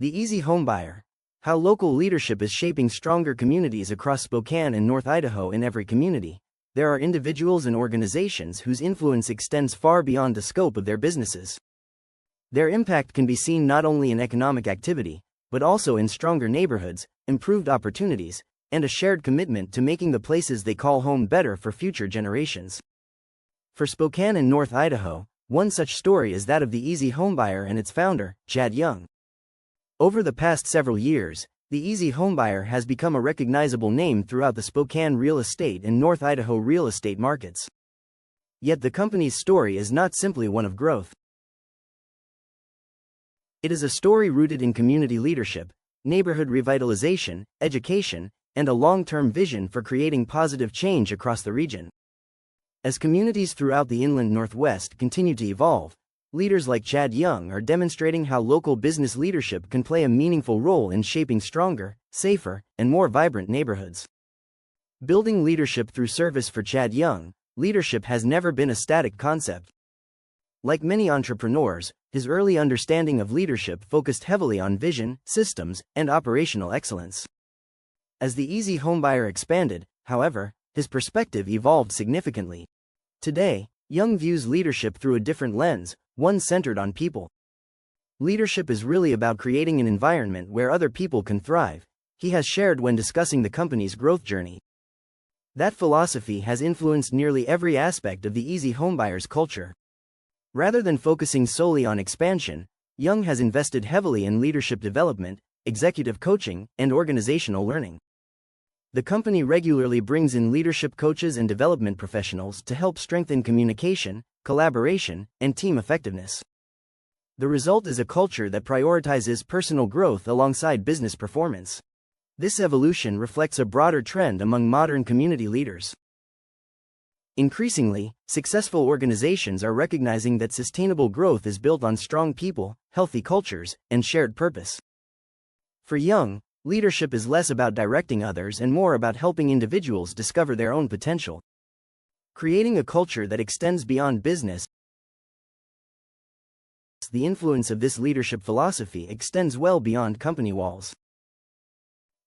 The Easy Homebuyer. How local leadership is shaping stronger communities across Spokane and North Idaho. In every community, there are individuals and organizations whose influence extends far beyond the scope of their businesses. Their impact can be seen not only in economic activity, but also in stronger neighborhoods, improved opportunities, and a shared commitment to making the places they call home better for future generations. For Spokane and North Idaho, one such story is that of the Easy Homebuyer and its founder, Chad Young. Over the past several years, the Easy Homebuyer has become a recognizable name throughout the Spokane real estate and North Idaho real estate markets. Yet the company's story is not simply one of growth. It is a story rooted in community leadership, neighborhood revitalization, education, and a long-term vision for creating positive change across the region. As communities throughout the inland Northwest continue to evolve, leaders like Chad Young are demonstrating how local business leadership can play a meaningful role in shaping stronger, safer, and more vibrant neighborhoods. Building leadership through service. For Chad Young, leadership has never been a static concept. Like many entrepreneurs, his early understanding of leadership focused heavily on vision, systems, and operational excellence. As the Easy Homebuyer expanded, however, his perspective evolved significantly. Today, Young views leadership through a different lens, one centered on people. Leadership is really about creating an environment where other people can thrive, he has shared when discussing the company's growth journey. That philosophy has influenced nearly every aspect of the Easy Homebuyer's culture. Rather than focusing solely on expansion, Young has invested heavily in leadership development, executive coaching, and organizational learning. The company regularly brings in leadership coaches and development professionals to help strengthen communication, collaboration, and team effectiveness. The result is a culture that prioritizes personal growth alongside business performance. This evolution reflects a broader trend among modern community leaders. Increasingly, successful organizations are recognizing that sustainable growth is built on strong people, healthy cultures, and shared purpose. For Young, leadership is less about directing others and more about helping individuals discover their own potential. Creating a culture that extends beyond business. The influence of this leadership philosophy extends well beyond company walls.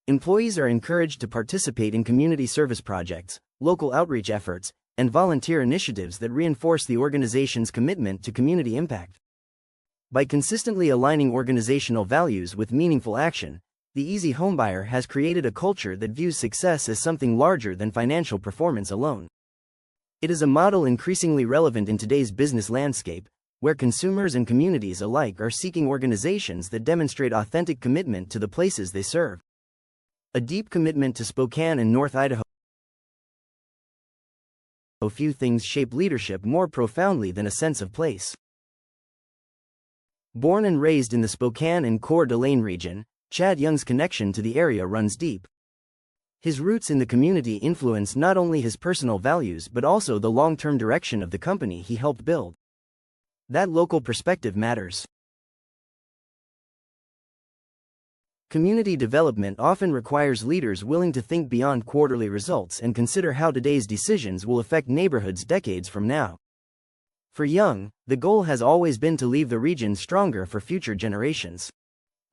Employees are encouraged to participate in community service projects, local outreach efforts, and volunteer initiatives that reinforce the organization's commitment to community impact. By consistently aligning organizational values with meaningful action, the Easy Homebuyer has created a culture that views success as something larger than financial performance alone. It is a model increasingly relevant in today's business landscape, where consumers and communities alike are seeking organizations that demonstrate authentic commitment to the places they serve. A deep commitment to Spokane and North Idaho. Few things shape leadership more profoundly than a sense of place. Born and raised in the Spokane and Coeur d'Alene region, Chad Young's connection to the area runs deep. His roots in the community influence not only his personal values but also the long-term direction of the company he helped build. That local perspective matters. Community development often requires leaders willing to think beyond quarterly results and consider how today's decisions will affect neighborhoods decades from now. For Young, the goal has always been to leave the region stronger for future generations.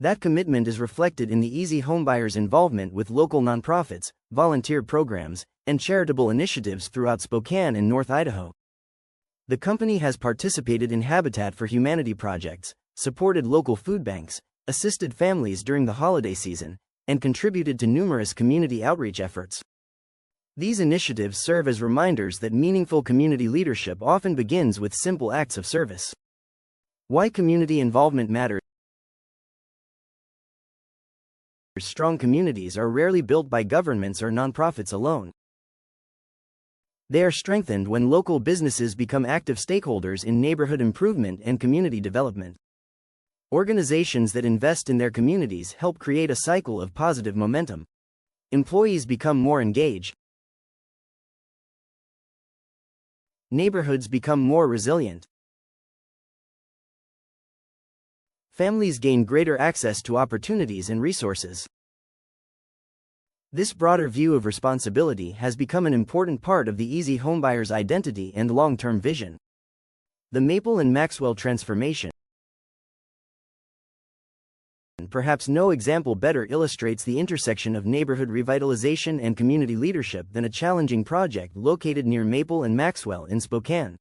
That commitment is reflected in the Easy Homebuyer's involvement with local nonprofits, volunteer programs, and charitable initiatives throughout Spokane and North Idaho. The company has participated in Habitat for Humanity projects, supported local food banks, assisted families during the holiday season, and contributed to numerous community outreach efforts. These initiatives serve as reminders that meaningful community leadership often begins with simple acts of service. Why community involvement matters. Strong communities are rarely built by governments or nonprofits alone. They are strengthened when local businesses become active stakeholders in neighborhood improvement and community development. Organizations that invest in their communities help create a cycle of positive momentum. Employees become more engaged. Neighborhoods become more resilient. Families gain greater access to opportunities and resources. This broader view of responsibility has become an important part of the Easy Homebuyer's identity and long-term vision. The Maple and Maxwell transformation perhaps no example better illustrates the intersection of neighborhood revitalization and community leadership than a challenging project located near Maple and Maxwell in Spokane.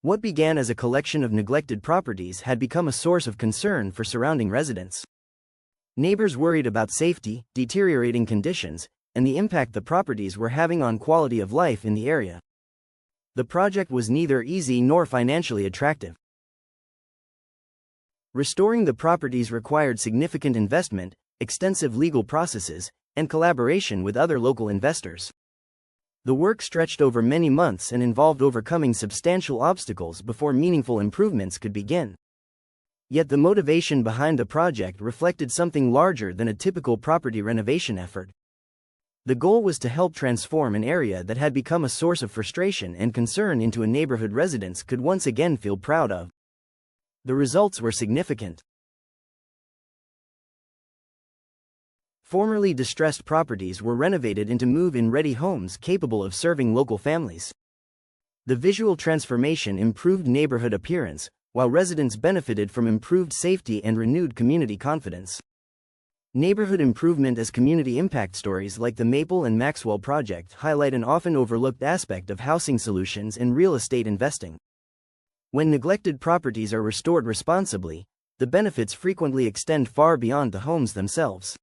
What began as a collection of neglected properties had become a source of concern for surrounding residents. Neighbors worried about safety, deteriorating conditions, and the impact the properties were having on quality of life in the area. The project was neither easy nor financially attractive. Restoring the properties required significant investment, extensive legal processes, and collaboration with other local investors. The work stretched over many months and involved overcoming substantial obstacles before meaningful improvements could begin. Yet the motivation behind the project reflected something larger than a typical property renovation effort. The goal was to help transform an area that had become a source of frustration and concern into a neighborhood residents could once again feel proud of. The results were significant. Formerly distressed properties were renovated into move-in-ready homes capable of serving local families. The visual transformation improved neighborhood appearance, while residents benefited from improved safety and renewed community confidence. Neighborhood improvement as community impact stories like the Maple and Maxwell Project highlight an often overlooked aspect of housing solutions and real estate investing. When neglected properties are restored responsibly, the benefits frequently extend far beyond the homes themselves.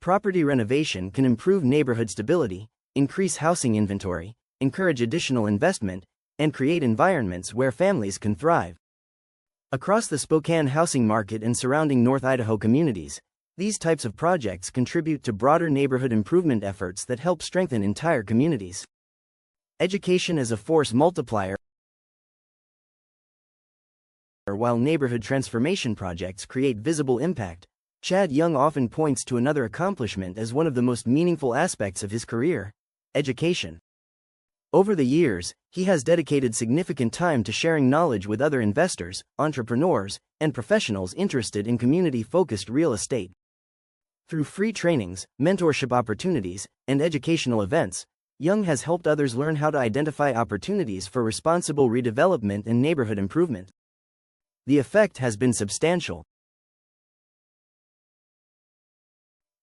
Property renovation can improve neighborhood stability, increase housing inventory, encourage additional investment, and create environments where families can thrive. Across the Spokane housing market and surrounding North Idaho communities, these types of projects contribute to broader neighborhood improvement efforts that help strengthen entire communities. Education as a force multiplier. While neighborhood transformation projects create visible impact, Chad Young often points to another accomplishment as one of the most meaningful aspects of his career: education. Over the years, he has dedicated significant time to sharing knowledge with other investors, entrepreneurs, and professionals interested in community-focused real estate. Through free trainings, mentorship opportunities, and educational events, Young has helped others learn how to identify opportunities for responsible redevelopment and neighborhood improvement. The effect has been substantial.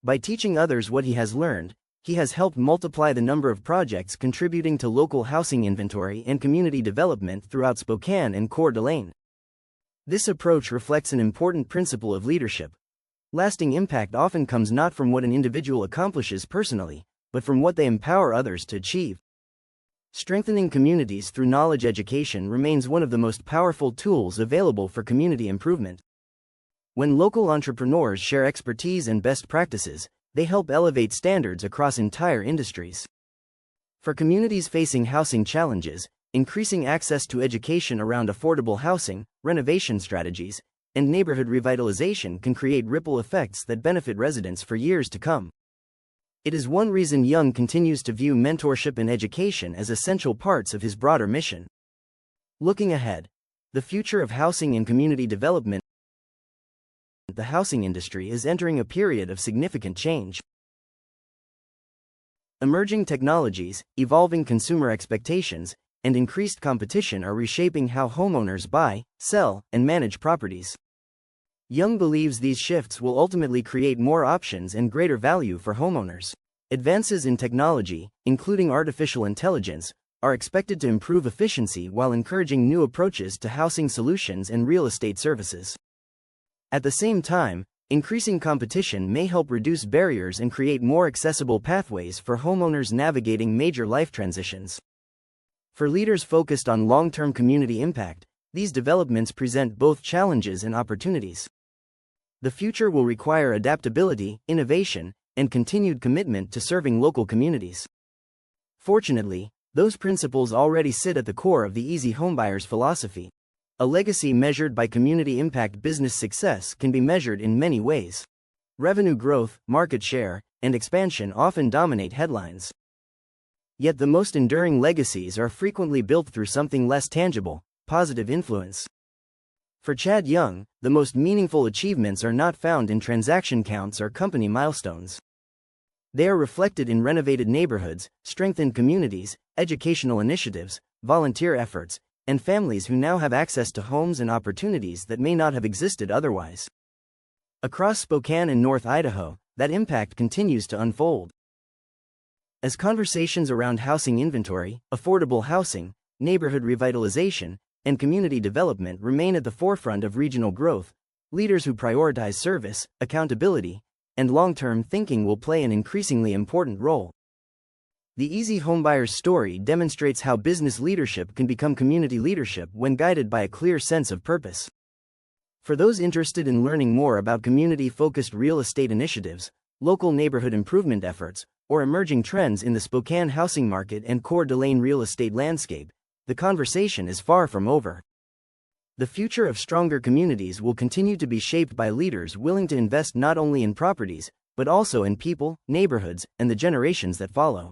By teaching others what he has learned, he has helped multiply the number of projects contributing to local housing inventory and community development throughout Spokane and Coeur. This approach reflects an important principle of leadership. Lasting impact often comes not from what an individual accomplishes personally, but from what they empower others to achieve. Strengthening communities through knowledge education remains one of the most powerful tools available for community improvement. When local entrepreneurs share expertise and best practices, they help elevate standards across entire industries. For communities facing housing challenges, increasing access to education around affordable housing, renovation strategies, and neighborhood revitalization can create ripple effects that benefit residents for years to come. It is one reason Young continues to view mentorship and education as essential parts of his broader mission. Looking ahead, the future of housing and community development. The housing industry is entering a period of significant change. Emerging technologies, evolving consumer expectations, and increased competition are reshaping how homeowners buy, sell, and manage properties. Young believes these shifts will ultimately create more options and greater value for homeowners. Advances in technology, including artificial intelligence, are expected to improve efficiency while encouraging new approaches to housing solutions and real estate services. At the same time, increasing competition may help reduce barriers and create more accessible pathways for homeowners navigating major life transitions. For leaders focused on long-term community impact, these developments present both challenges and opportunities. The future will require adaptability, innovation, and continued commitment to serving local communities. Fortunately, those principles already sit at the core of the Easy Homebuyers philosophy. A legacy measured by community impact. Business success can be measured in many ways. Revenue growth, market share, and expansion often dominate headlines. Yet the most enduring legacies are frequently built through something less tangible: positive influence. For Chad Young, the most meaningful achievements are not found in transaction counts or company milestones. They are reflected in renovated neighborhoods, strengthened communities, educational initiatives, volunteer efforts, and families who now have access to homes and opportunities that may not have existed otherwise. Across Spokane and North Idaho, that impact continues to unfold. As conversations around housing inventory, affordable housing, neighborhood revitalization, and community development remain at the forefront of regional growth, leaders who prioritize service, accountability, and long-term thinking will play an increasingly important role. The Easy Homebuyer's story demonstrates how business leadership can become community leadership when guided by a clear sense of purpose. For those interested in learning more about community-focused real estate initiatives, local neighborhood improvement efforts, or emerging trends in the Spokane housing market and Coeur d'Alene real estate landscape, the conversation is far from over. The future of stronger communities will continue to be shaped by leaders willing to invest not only in properties, but also in people, neighborhoods, and the generations that follow.